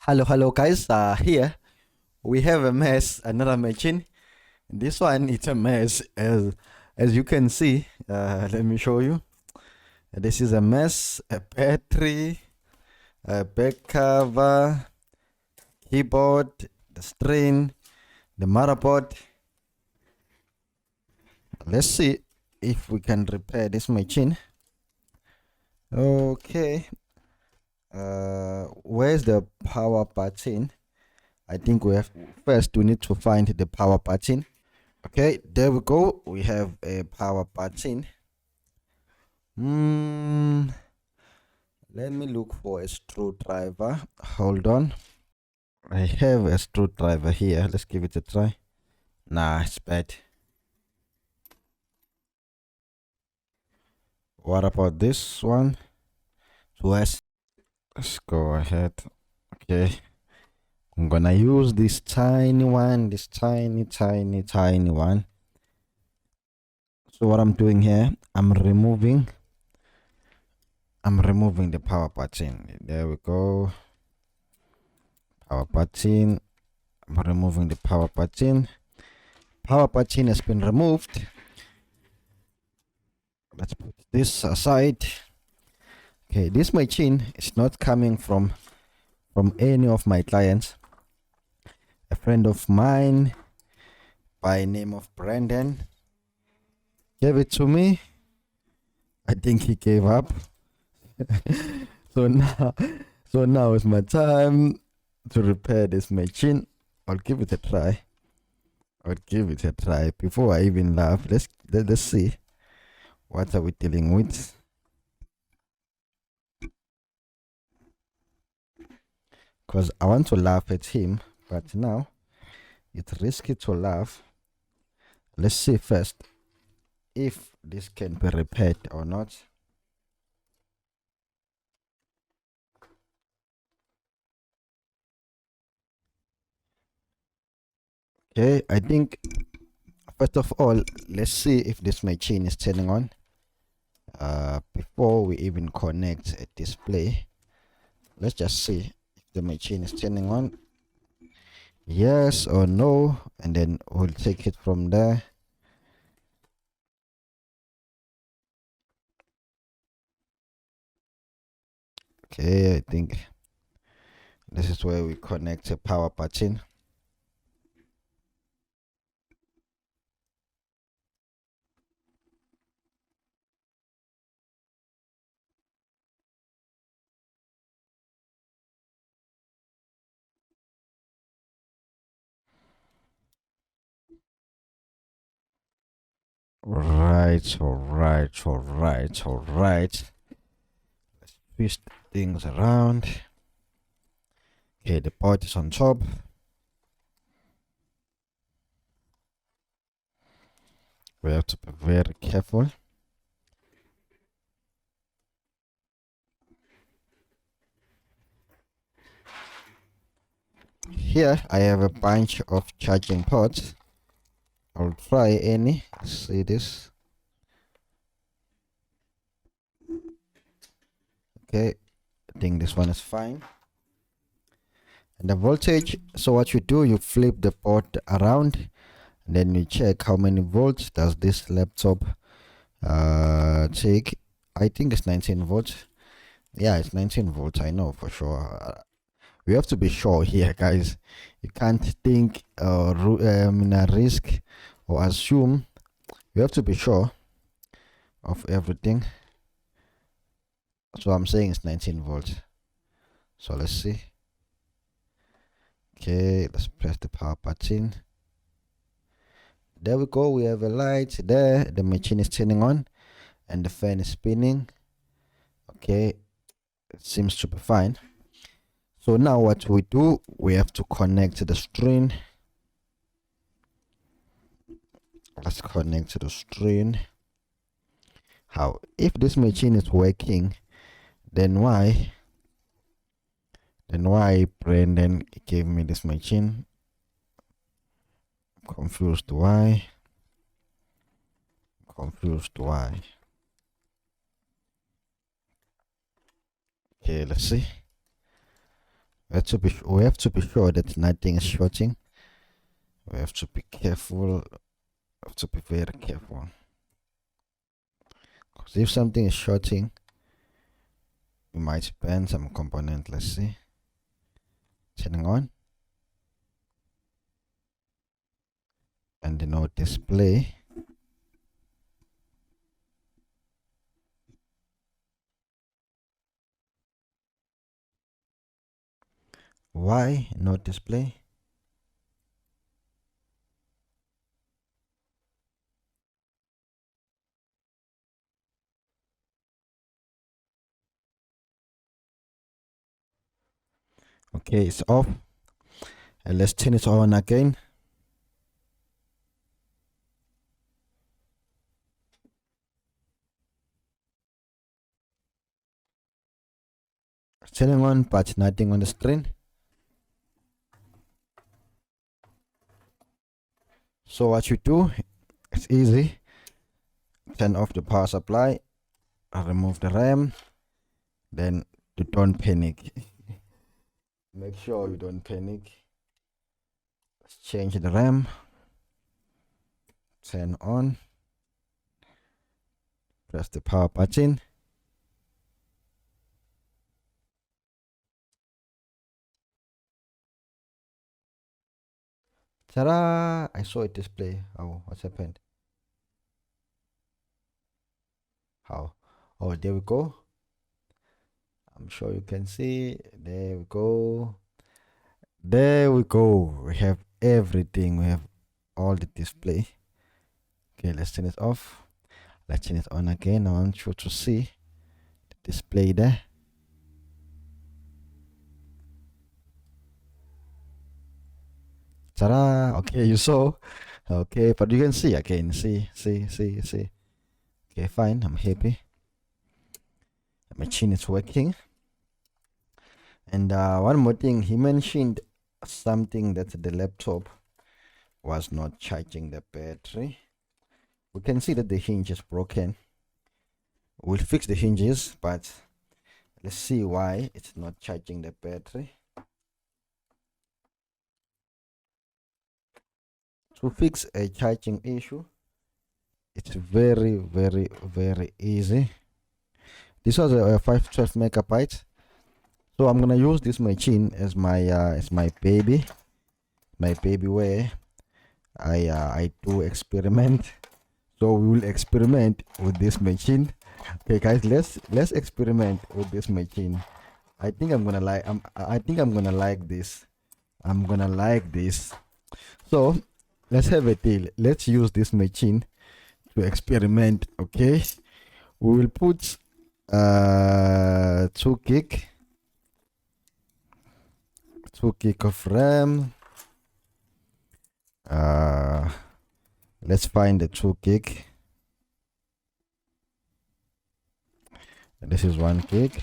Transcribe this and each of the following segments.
Hello guys. Here we have a mess, another machine. This one it's a mess as you can see. Let me show you. This is a mess, a battery, a back cover, keyboard, the screen, the motherboard. Let's see if we can repair this machine. Okay. Where's the power button? I think we need to find the power button. Okay, there we go. We have a power button. Let me look for a screwdriver. Hold on. I have a screwdriver here. Let's give it a try. Nah, it's bad. What about this one? Let's go ahead. Okay. I'm gonna use this tiny one, this tiny one. So what I'm doing here, I'm removing the power button. There we go. Power button. I'm removing the power button. Power button has been removed. Let's put this aside. Okay, this machine is not coming from any of my clients. A friend of mine by name of Brandon gave it to me. I think he gave up. so now is my time to repair this machine. I'll give it a try. Before I even laugh. Let's see. What are we dealing with? Because I want to laugh at him, but now it's risky to laugh. Let's see first if this can be repaired or not. Okay, I think first of all, let's see if this machine is turning on. Before we even connect a display, let's just see if the machine is turning on. Yes or no, and then we'll take it from there. Okay, I think this is where we connect a power button. All right. Let's twist things around. Okay, the part is on top. We have to be very careful. Here I have a bunch of charging ports. I'll try any. See this. Okay, I think this one is fine. And the voltage, so what you do, you flip the port around and then you check how many volts does this laptop take. I think it's 19 volts. Yeah, it's 19 volts. I know for sure. We have to be sure here, guys. You can't think in a risk or assume. You have to be sure of everything. So I'm saying it's 19 volts. So let's see. Okay, let's press the power button. There we go. We have a light there. The machine is turning on and the fan is spinning. Okay, it seems to be fine. So now what we do, we have to connect the screen. Let's connect to the screen. How? If this machine is working, then why Brandon gave me this machine? Confused why. Okay, let's see. we have to be sure that nothing is shorting. We have to be careful. We have to be very careful. Because if something is shorting, we might burn some component. Let's see. Turning on. And no display. Why no display? Okay, it's off. And let's turn it on again. It's turning on, but nothing on the screen. So what you do, it's easy. Turn off the power supply, remove the RAM, then you don't panic. Make sure you don't panic. Let's change the RAM. Turn on. Press the power button. Ta-da! I saw it display. Oh, what's happened? How? Oh, there we go. I'm sure you can see. There we go. There we go. We have everything. We have all the display. Okay, let's turn it off. Let's turn it on again. I want you to see the display there. Ta-da! Okay, you saw. Okay, but you can see again. See. Okay, fine. I'm happy. The machine is working. And one more thing, he mentioned something that the laptop was not charging the battery. We can see that the hinge is broken. We'll fix the hinges, but let's see why it's not charging the battery. To fix a charging issue, it's very easy. This was a 512 megabytes. So I'm gonna use this machine as my baby where I do experiment. So we will experiment with this machine. Okay, guys, let's experiment with this machine. I think I'm gonna like this. I'm gonna like this. So let's have a deal. Let's use this machine to experiment. Okay, we will put 2 gig of RAM. Let's find the 2 gig. This is 1 gig.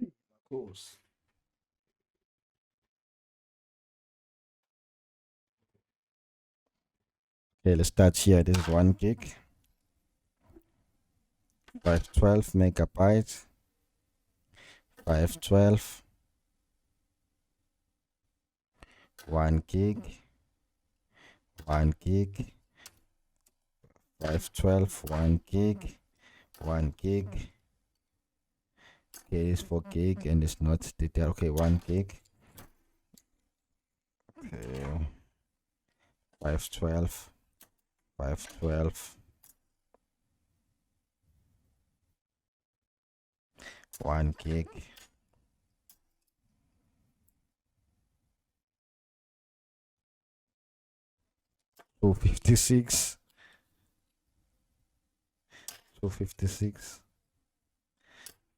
Of course. Okay, let's start here. This is 1 gig. 512 megabytes. 512. 1 gig. 1 gig. 512. 1 gig. 1 gig. Okay, it's 4 gig and it's not detailed. Okay, 1 gig. Okay. 512. 512. 1 gig. 256. 256.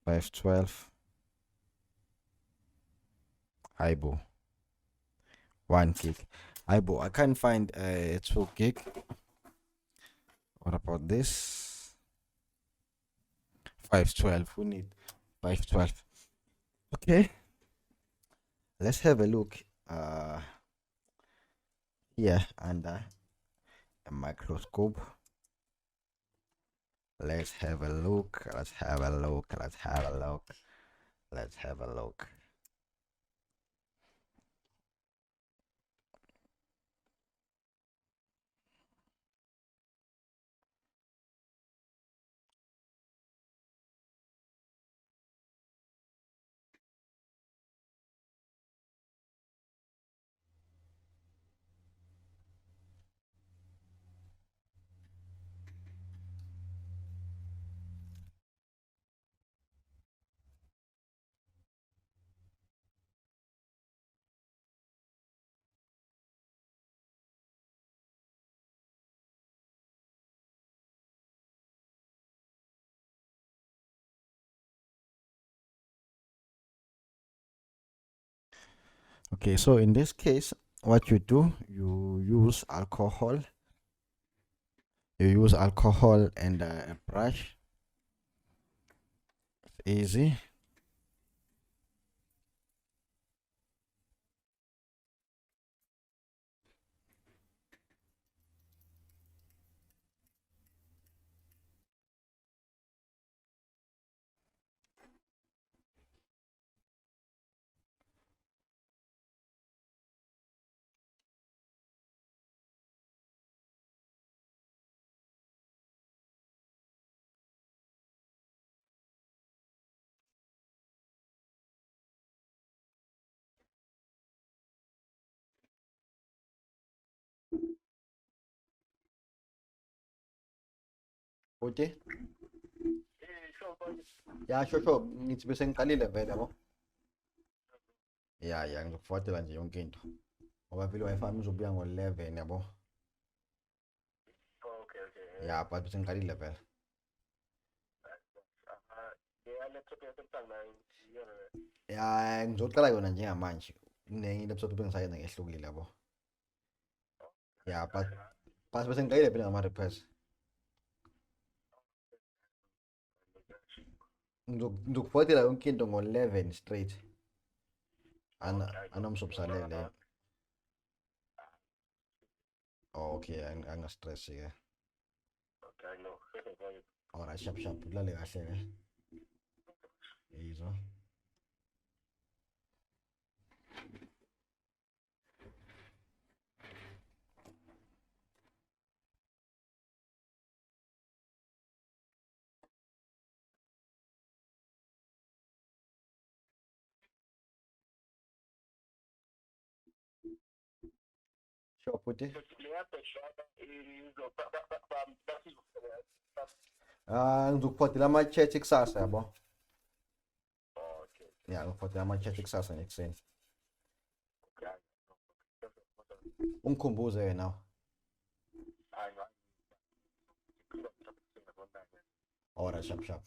512. Aibo. 1 gig. Aibo. I can't find a 2 gig. What about this? 512. We need 512. Okay, let's have a look here under a microscope. Let's have a look. Let's have a look. Let's have a look. Let's have a look. Okay, so in this case, what you do, you use alcohol. You use alcohol and a brush. It's easy. Okay. Yeah, sure. Ngithi bese ngiqalile vele yabo. Yeah, ngizokufuatela nje yonke into. Ngoba vele i-Wi-Fi yami izobuya ngo-11 yabo. Yeah, but bese ngiqalile vele. Yeah, ngizoqala yona njengamanje. Inenye i-laptop bengisayenza ngehlukile yabo. Yeah, but bese ngiqalile vele ngama-repairs. Ngizokufuatela yonke into ngo-11 straight. Anomsobsalele. Oh, okay, angastress ke. Alright, sharp. Kulale kahle ke. Yizwa. Sure, Puti. Ngizokuphothela ama-chat kusasa yabo. Yeah, ngizophothela ama-chat kusasa ngekuseni. Ungikhumbuze wena. Alright, sharp.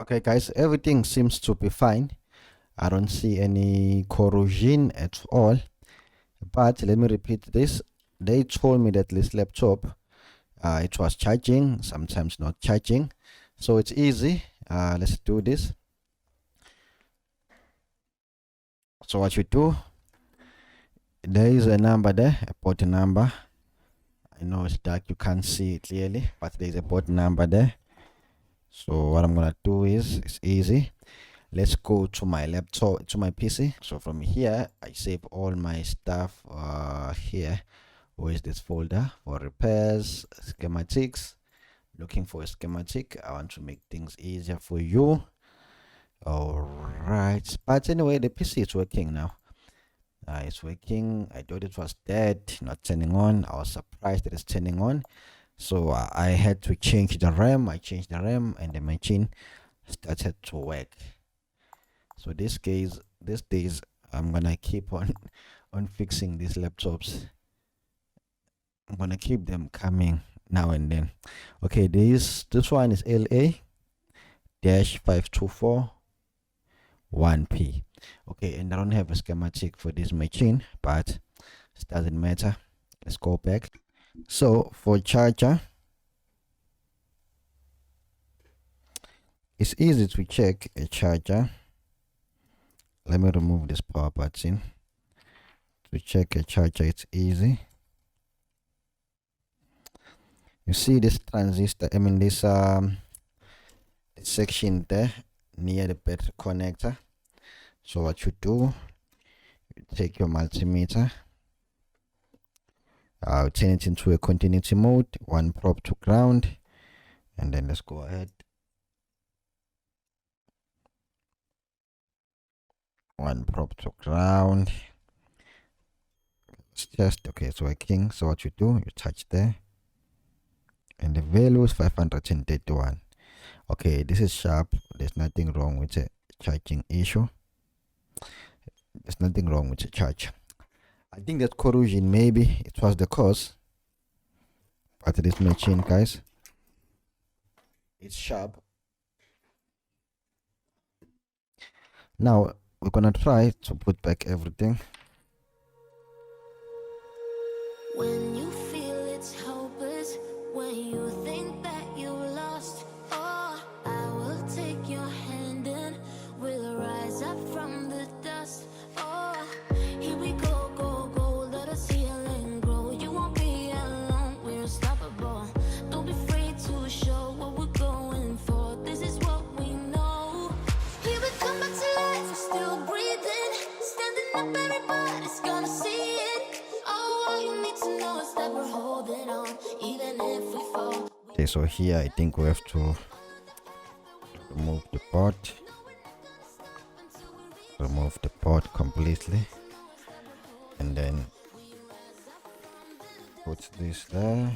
Okay, guys, everything seems to be fine. I don't see any corrosion at all. But let me repeat this. They told me that this laptop, it was charging, sometimes not charging. So it's easy. Let's do this. So what you do, there is a number there, a port number. I know it's dark, you can't see it clearly, but there's a port number there. So what I'm gonna do is, it's easy. Let's go to my laptop, to my PC. So from here, I save all my stuff here. Where is this folder? For repairs, schematics. Looking for a schematic. I want to make things easier for you. All right, but anyway, the PC is working now. It's working. I thought it was dead, not turning on. I was surprised that it's turning on. So I had to change the RAM. I changed the RAM and the machine started to work. So this days I'm gonna keep on on fixing these laptops. I'm gonna keep them coming now and then. Okay, this one is LA dash 524 1P. Okay, and I don't have a schematic for this machine, but it doesn't matter. Let's go back. So for charger, it's easy to check a charger. Let me remove this power button. To check a charger, it's easy. You see this transistor, this section there near the battery connector. So what you do, you take your multimeter, turn it into a continuity mode, one probe to ground, and then let's go ahead. One probe to ground. It's just okay, it's working. So what you do, you touch there, and the value is 531. Okay, this is sharp. There's nothing wrong with a charging issue. There's nothing wrong with the charge. I think that corrosion, maybe it was the cause, but this machine, guys, it's sharp. Now we're gonna try to put back everything. When you feel it's hopeless, when you think that you lost, oh, I will take your hand and we'll rise up from the dust. Oh, here we go, go, go, let us heal and grow. You won't be alone, we're unstoppable. Don't be afraid to show what we're going for. This is what we know. Here we come back to life, we're still breathing. Standing up, everybody's gonna see it. Oh, all you need to know is that we're holding on, even if we fall. Okay, so here I think we have to remove the pot. Remove the pot completely, and then put this there.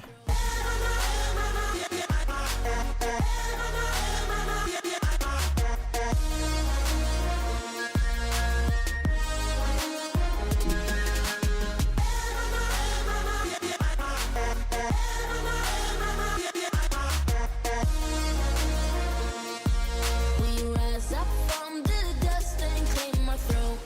We rise up from the dust and claim our throne.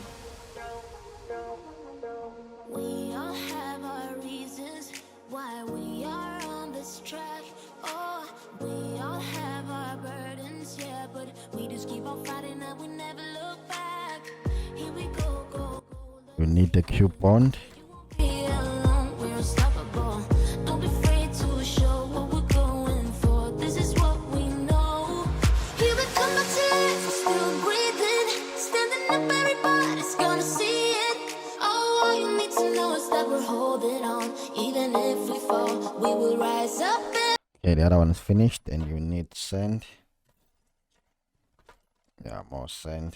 We all have our reasons why we are on this track. Oh, we all have our burdens, yeah, but we just keep on fighting and we never look back. Here we go, go, go. We need the cube bond. You won't be alone, we're unstoppable. Don't be afraid to show what we're going for. This is what we know. Here we come back to life, we're still breathing. Standing up, everybody's gonna see it. Oh, all you need to know is that we're holding on. Even if we fall, we will rise up. Okay, the other one is finished, and you need sand. Yeah, more sand.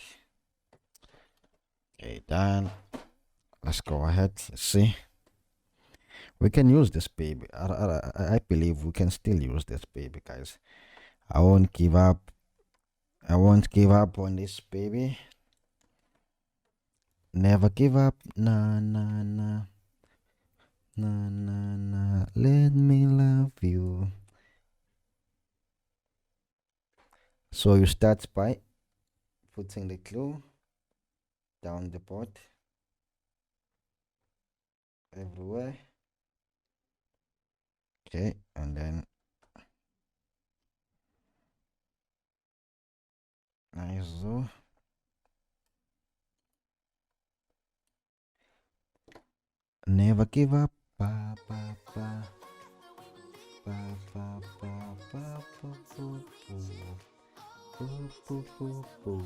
Okay, done. Let's go ahead. Let's see. We can use this baby. I believe we can still use this baby, guys. I won't give up. I won't give up on this baby. Never give up. Nah, nah, nah. Nah, nah, nah. Let me love you. So you start by putting the glue down the pot everywhere. Okay, and then nice so. Never give up. Ba, ba, ba. Ba, ba, ba, ba, ba, boo, boo. Boo, boo, boo, boo.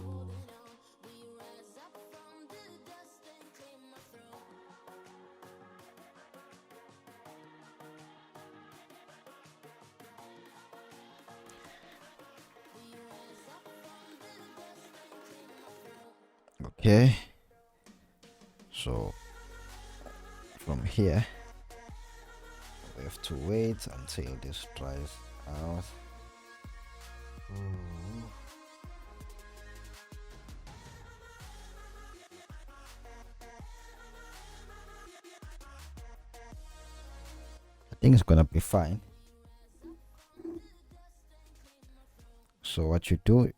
Okay, so from here we have to wait until this dries out. Ooh. I think it's gonna be fine. So what you do,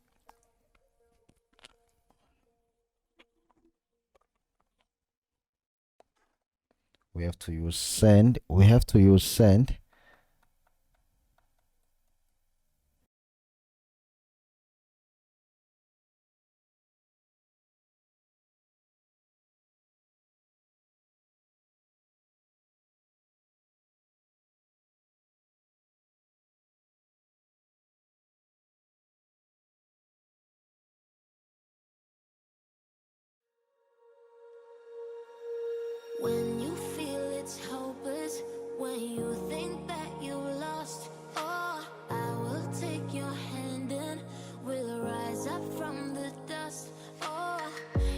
we have to use send. When you feel it's hopeless, when you think that you lost, oh, I will take your hand and we'll rise up from the dust. Oh,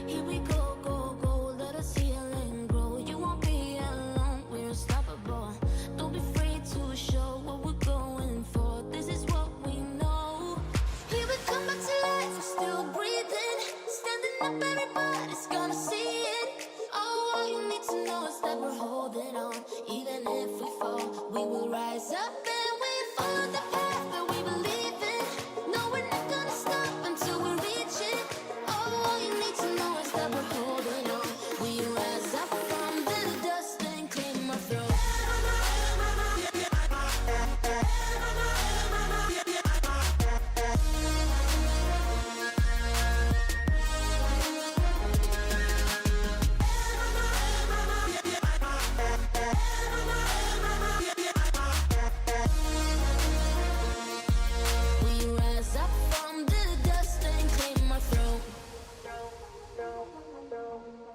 here we go, go, go, let us heal and grow. You won't be alone, we're unstoppable. Don't be afraid to show what we're going for. This is what we know. Here we come back to life, we're still breathing. Standing up, everybody's gonna see it. Oh, all you need to know is that we're holding on. Even if we fall, we will rise up and we follow the path that we believe in. No, we're not gonna stop until we reach it. Oh, all you need to know is that we're holding on. We rise up from the dust and claim our throne. We rise up from the dust and claim our throne.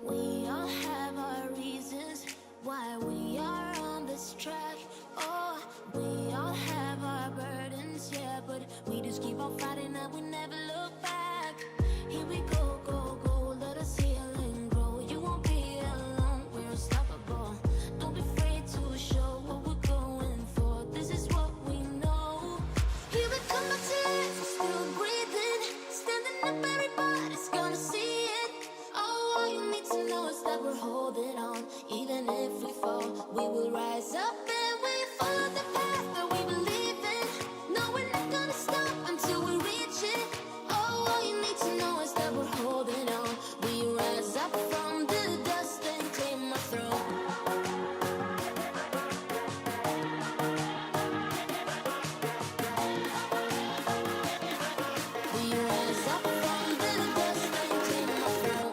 We all have our reasons why we are on this track. Oh, we all have our burdens, yeah, but we just keep on fighting and we never look back. Here we go, go, go, let us heal and grow. You won't be alone, we're unstoppable. Don't be afraid to show what we're going for. This is what we know. Here we come back to life, we're still breathing. Standing up, everybody's gonna see it. Oh, all you need to know is that we're holding on. Even if we fall, we will rise up and we follow the path that we believe in. No, we're not gonna stop until we reach it. Oh, all you need to know is that we're holding on. We rise up from the dust and claim our throne. We rise up from the dust and claim our throne.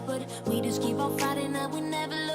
but we just keep on fighting and we never